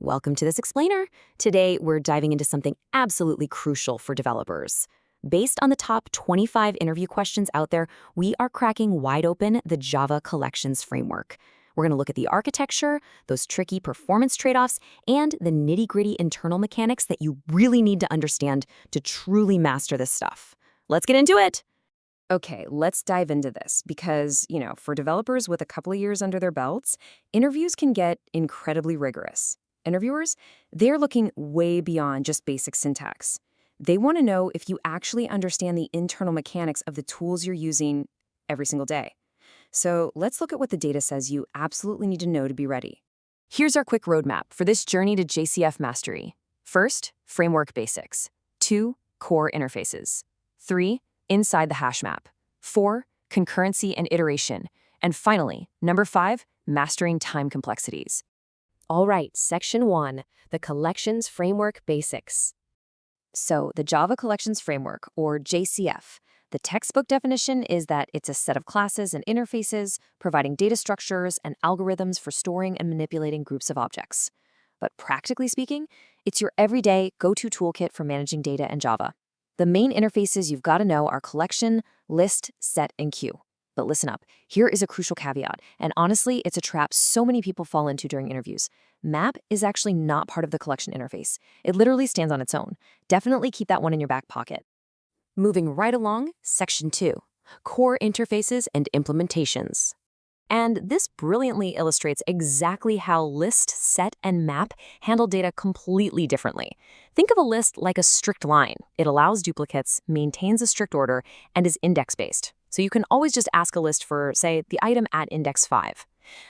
Welcome to this explainer. Today, we're diving into something absolutely crucial for developers. Based on the top 25 interview questions out there, we are cracking wide open the Java Collections framework. We're going to look at the architecture, those tricky performance trade-offs, and the nitty-gritty internal mechanics that you really need to understand to truly master this stuff. Let's get into it. Okay, let's dive into this because, for developers with a couple of years under their belts, interviews can get incredibly rigorous. Interviewers, they're looking way beyond just basic syntax. They want to know if you actually understand the internal mechanics of the tools you're using every single day. So let's look at what the data says you absolutely need to know to be ready. Here's our quick roadmap for this journey to JCF mastery. First, framework basics. 2, core interfaces. 3, inside the HashMap. 4, concurrency and iteration. And finally, number 5, mastering time complexities. All right, section 1, the collections framework basics. So the Java Collections Framework, or JCF, the textbook definition is that it's a set of classes and interfaces providing data structures and algorithms for storing and manipulating groups of objects. But practically speaking, it's your everyday go-to toolkit for managing data in Java. The main interfaces you've got to know are collection, list, set, and queue. But listen up, here is a crucial caveat, and honestly, it's a trap so many people fall into during interviews. Map is actually not part of the collection interface. It literally stands on its own. Definitely keep that one in your back pocket. Moving right along, section 2, core interfaces and implementations. And this brilliantly illustrates exactly how list, set, and map handle data completely differently. Think of a list like a strict line. It allows duplicates, maintains a strict order, and is index-based. So you can always just ask a list for, say, the item at index 5.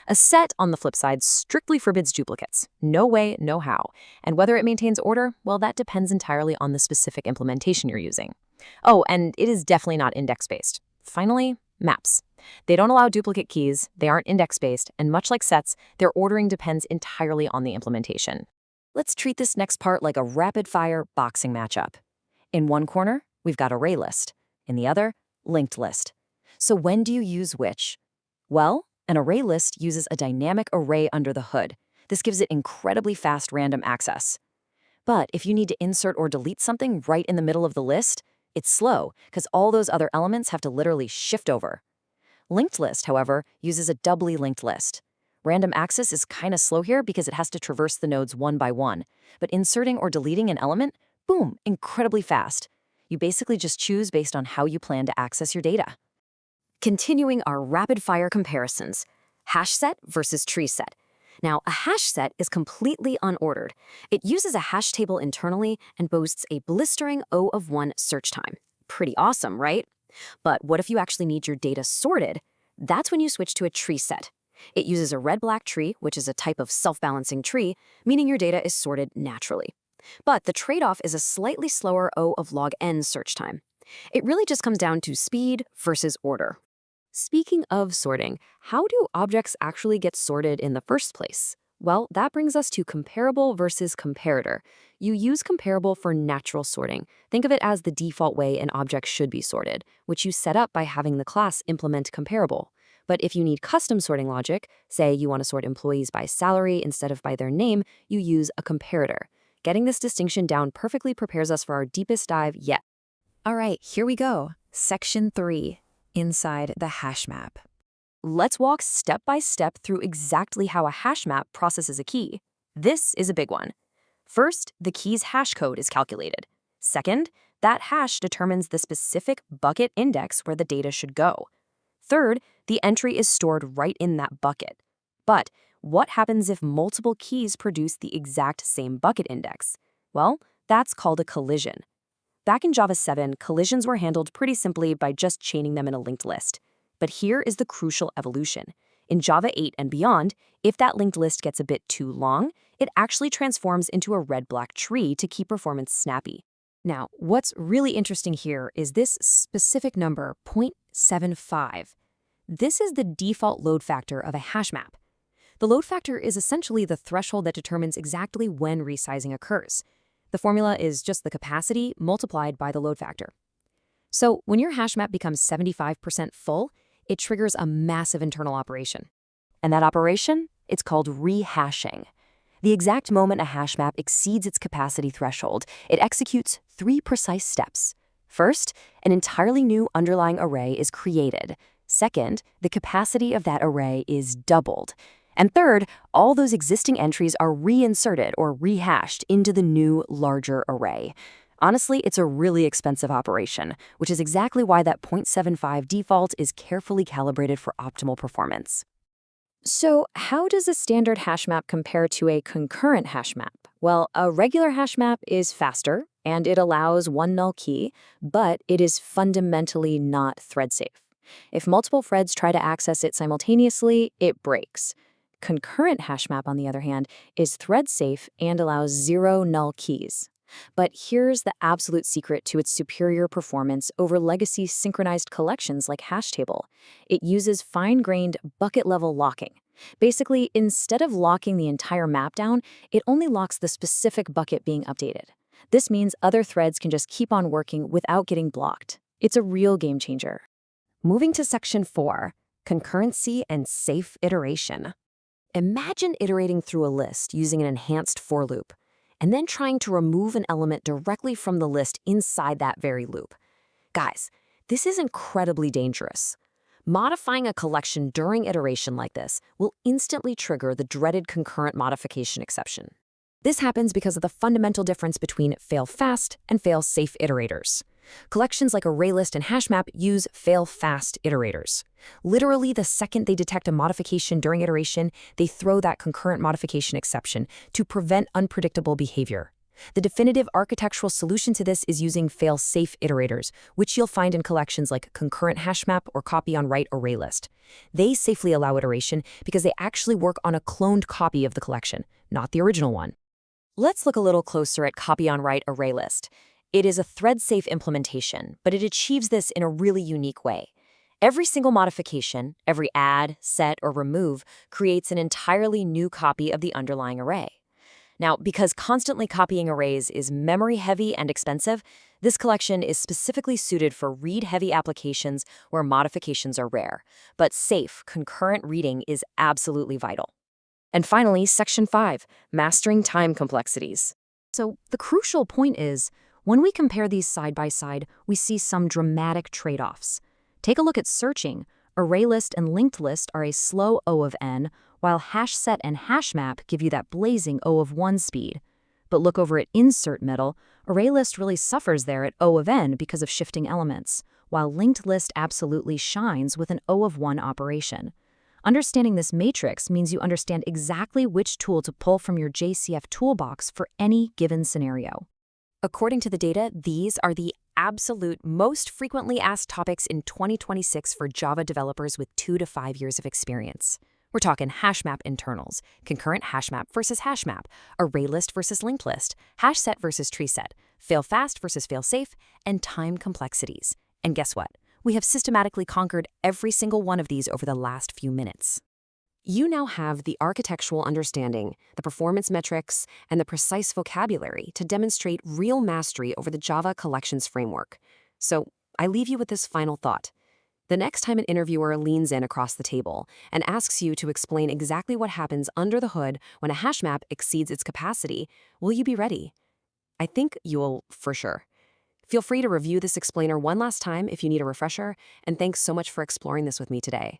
A set, on the flip side, strictly forbids duplicates. No way, no how. And whether it maintains order, well, that depends entirely on the specific implementation you're using. Oh, and it is definitely not index-based. Finally, maps. They don't allow duplicate keys, they aren't index-based, and much like sets, their ordering depends entirely on the implementation. Let's treat this next part like a rapid-fire boxing matchup. In one corner, we've got ArrayList. In the other, LinkedList. So when do you use which? Well, an ArrayList uses a dynamic array under the hood. This gives it incredibly fast random access. But if you need to insert or delete something right in the middle of the list, it's slow because all those other elements have to literally shift over. LinkedList, however, uses a doubly linked list. Random access is kind of slow here because it has to traverse the nodes one by one. But inserting or deleting an element, boom, incredibly fast. You basically just choose based on how you plan to access your data. Continuing our rapid-fire comparisons, HashSet versus TreeSet. Now, a HashSet is completely unordered. It uses a hash table internally and boasts a blistering O of 1 search time. Pretty awesome, right? But what if you actually need your data sorted? That's when you switch to a TreeSet. It uses a red-black tree, which is a type of self-balancing tree, meaning your data is sorted naturally. But the trade-off is a slightly slower O of log n search time. It really just comes down to speed versus order. Speaking of sorting, how do objects actually get sorted in the first place? Well, that brings us to comparable versus comparator. You use comparable for natural sorting. Think of it as the default way an object should be sorted, which you set up by having the class implement comparable. But if you need custom sorting logic, say you want to sort employees by salary instead of by their name, you use a comparator. Getting this distinction down perfectly prepares us for our deepest dive yet. All right, here we go. Section 3. Inside the HashMap. Let's walk step by step through exactly how a HashMap processes a key. This is a big one. First, the key's hash code is calculated. Second, that hash determines the specific bucket index where the data should go. Third, the entry is stored right in that bucket. But what happens if multiple keys produce the exact same bucket index? Well, that's called a collision. Back in Java 7, collisions were handled pretty simply by just chaining them in a linked list. But here is the crucial evolution. In Java 8 and beyond, if that linked list gets a bit too long, it actually transforms into a red-black tree to keep performance snappy. Now, what's really interesting here is this specific number, 0.75. This is the default load factor of a HashMap. The load factor is essentially the threshold that determines exactly when resizing occurs. The formula is just the capacity multiplied by the load factor. So when your HashMap becomes 75% full, it triggers a massive internal operation. And that operation, it's called rehashing. The exact moment a hash map exceeds its capacity threshold, it executes 3 precise steps. First, an entirely new underlying array is created. Second, the capacity of that array is doubled. And third, all those existing entries are reinserted or rehashed into the new, larger array. Honestly, it's a really expensive operation, which is exactly why that 0.75 default is carefully calibrated for optimal performance. So, how does a standard hash map compare to a concurrent hash map? Well, a regular hash map is faster and it allows one null key, but it is fundamentally not thread safe. If multiple threads try to access it simultaneously, it breaks. Concurrent hash map, on the other hand, is thread safe and allows 0 null keys. But here's the absolute secret to its superior performance over legacy synchronized collections like Hashtable. It uses fine-grained bucket-level locking. Basically, instead of locking the entire map down, it only locks the specific bucket being updated. This means other threads can just keep on working without getting blocked. It's a real game changer. Moving to Section 4, Concurrency and Safe Iteration. Imagine iterating through a list using an enhanced for loop, and then trying to remove an element directly from the list inside that very loop. Guys, this is incredibly dangerous. Modifying a collection during iteration like this will instantly trigger the dreaded concurrent modification exception. This happens because of the fundamental difference between fail-fast and fail-safe iterators. Collections like ArrayList and HashMap use fail-fast iterators. Literally, the second they detect a modification during iteration, they throw that concurrent modification exception to prevent unpredictable behavior. The definitive architectural solution to this is using fail-safe iterators, which you'll find in collections like ConcurrentHashMap or copy-on-write ArrayList. They safely allow iteration because they actually work on a cloned copy of the collection, not the original one. Let's look a little closer at copy-on-write ArrayList. It is a thread-safe implementation, but it achieves this in a really unique way. Every single modification, every add, set, or remove creates an entirely new copy of the underlying array. Now, because constantly copying arrays is memory-heavy and expensive, this collection is specifically suited for read-heavy applications where modifications are rare. But safe, concurrent reading is absolutely vital. And finally, Section 5, Mastering Time Complexities. So the crucial point is, when we compare these side by side, we see some dramatic trade-offs. Take a look at searching. ArrayList and LinkedList are a slow O of n, while HashSet and HashMap give you that blazing O of 1 speed. But look over at insert middle, ArrayList really suffers there at O of n because of shifting elements, while LinkedList absolutely shines with an O of 1 operation. Understanding this matrix means you understand exactly which tool to pull from your JCF toolbox for any given scenario. According to the data, these are the absolute most frequently asked topics in 2026 for Java developers with 2 to 5 years of experience. We're talking HashMap internals, ConcurrentHashMap versus HashMap, ArrayList versus LinkedList, HashSet versus TreeSet, fail-fast versus fail-safe, and time complexities. And guess what? We have systematically conquered every single one of these over the last few minutes. You now have the architectural understanding, the performance metrics, and the precise vocabulary to demonstrate real mastery over the Java collections framework. So I leave you with this final thought. The next time an interviewer leans in across the table and asks you to explain exactly what happens under the hood when a hash map exceeds its capacity, will you be ready? I think you'll, for sure. Feel free to review this explainer one last time if you need a refresher, and thanks so much for exploring this with me today.